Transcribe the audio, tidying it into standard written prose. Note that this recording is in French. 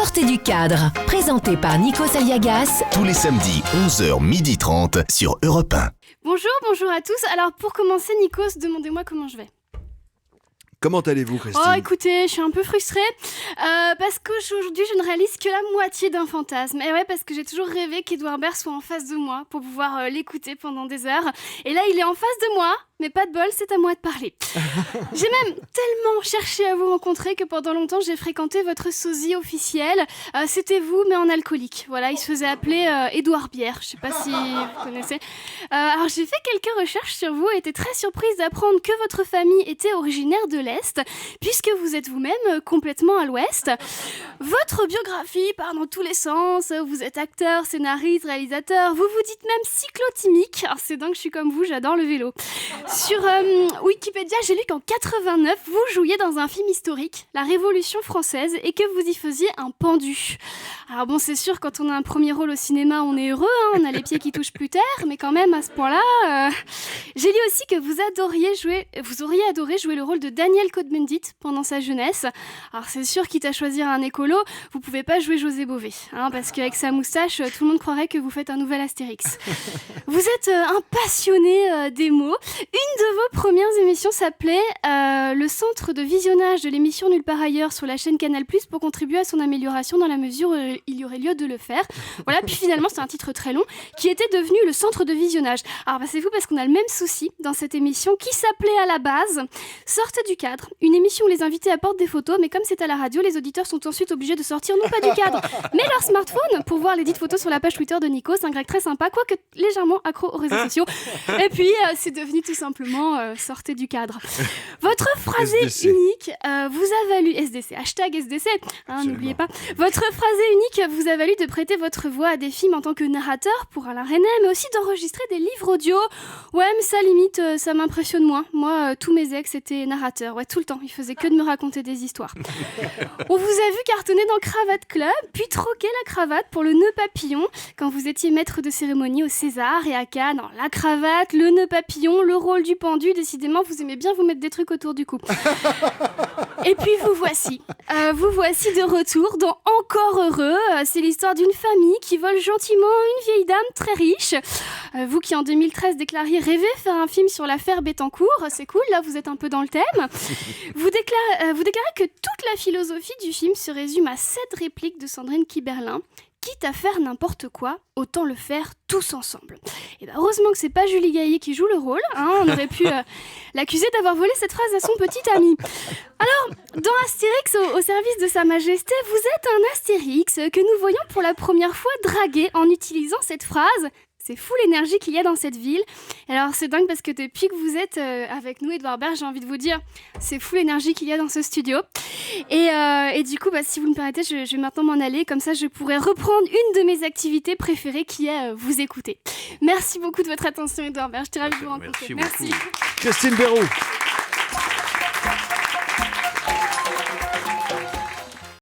Sortez du cadre, présenté par Nikos Aliagas. Tous les samedis, 11h30 sur Europe 1. Bonjour à tous. Alors pour commencer, Nikos, demandez-moi comment je vais. Comment allez-vous, Christine ? Oh, écoutez, je suis un peu frustrée parce qu'aujourd'hui, je ne réalise que la moitié d'un fantasme. Et ouais, parce que j'ai toujours rêvé qu'Edouard Baird soit en face de moi pour pouvoir l'écouter pendant des heures. Et là, il est en face de moi, mais pas de bol, c'est à moi de parler. J'ai même tellement cherché à vous rencontrer que pendant longtemps, j'ai fréquenté votre sosie officiel. C'était vous, mais en alcoolique. Voilà, il se faisait appeler Édouard Bière. Je sais pas si vous connaissez. Alors, j'ai fait quelques recherches sur vous et été très surprise d'apprendre que votre famille était originaire de l'Est, puisque vous êtes vous-même complètement à l'Ouest. Votre biographie part dans tous les sens. Vous êtes acteur, scénariste, réalisateur. Vous vous dites même cyclotimique. Alors, c'est dingue, je suis comme vous, j'adore le vélo. Sur Wikipédia, j'ai lu qu'en 89, vous jouiez dans un film historique, La Révolution française, et que vous y faisiez un pendu. Alors bon, c'est sûr, quand on a un premier rôle au cinéma, on est heureux, hein, on a les pieds qui touchent plus terre, mais quand même, à ce point-là... J'ai lu aussi que vous auriez adoré jouer le rôle de Daniel Cohn-Bendit pendant sa jeunesse. Alors c'est sûr, quitte à choisir un écolo, vous pouvez pas jouer José Bové, hein, parce qu'avec sa moustache, tout le monde croirait que vous faites un nouvel Astérix. Vous êtes un passionné des mots. Une de vos premières émissions s'appelait le centre de visionnage de l'émission Nulle part ailleurs sur la chaîne Canal+, pour contribuer à son amélioration dans la mesure où il y aurait lieu de le faire. Voilà, puis finalement, c'est un titre très long, qui était devenu le centre de visionnage. Alors c'est fou parce qu'on a le même souci dans cette émission qui s'appelait à la base Sortez du cadre, une émission où les invités apportent des photos, mais comme c'est à la radio, les auditeurs sont ensuite obligés de sortir non pas du cadre, mais leur smartphone pour voir les dites photos sur la page Twitter de Nikos, un grec très sympa, quoique légèrement accro aux réseaux sociaux. Et puis, c'est devenu tout simplement sortez du cadre. Votre phrasé SDC. unique vous a valu... SDC, hashtag SDC, hein, n'oubliez pas. Votre phrasé unique vous a valu de prêter votre voix à des films en tant que narrateur pour Alain Resnais, mais aussi d'enregistrer des livres audio. Ouais, mais ça, limite, ça m'impressionne moins. Moi, tous mes ex étaient narrateurs. Ouais, tout le temps. Ils faisaient que de me raconter des histoires. On vous a vu cartonner dans Cravate Club, puis troquer la cravate pour le nœud papillon quand vous étiez maître de cérémonie au César et à Cannes. Alors, la cravate, le nœud papillon, le rôle du pendu, décidément, vous aimez bien vous mettre des trucs autour du cou. Et puis vous voici de retour dans Encore heureux. C'est l'histoire d'une famille qui vole gentiment une vieille dame très riche. Vous qui en 2013 déclariez rêver faire un film sur l'affaire Bettencourt, c'est cool, là vous êtes un peu dans le thème. Vous déclarez que toute la philosophie du film se résume à 7 répliques de Sandrine Kiberlin. Quitte à faire n'importe quoi, autant le faire tous ensemble. Et ben heureusement que c'est pas Julie Gaillet qui joue le rôle, hein, on aurait pu l'accuser d'avoir volé cette phrase à son petit ami. Alors, dans Astérix au service de Sa Majesté, vous êtes un Astérix que nous voyons pour la première fois draguer en utilisant cette phrase. C'est fou l'énergie qu'il y a dans cette ville. Et alors c'est dingue parce que depuis que vous êtes avec nous, Edouard Baird, j'ai envie de vous dire, c'est fou l'énergie qu'il y a dans ce studio. Et du coup, si vous me permettez, je vais maintenant m'en aller. Comme ça, je pourrai reprendre une de mes activités préférées qui est vous écouter. Merci beaucoup de votre attention, Edouard Baird. Je suis ravie de vous rencontrer. Merci beaucoup. Christine Béroux.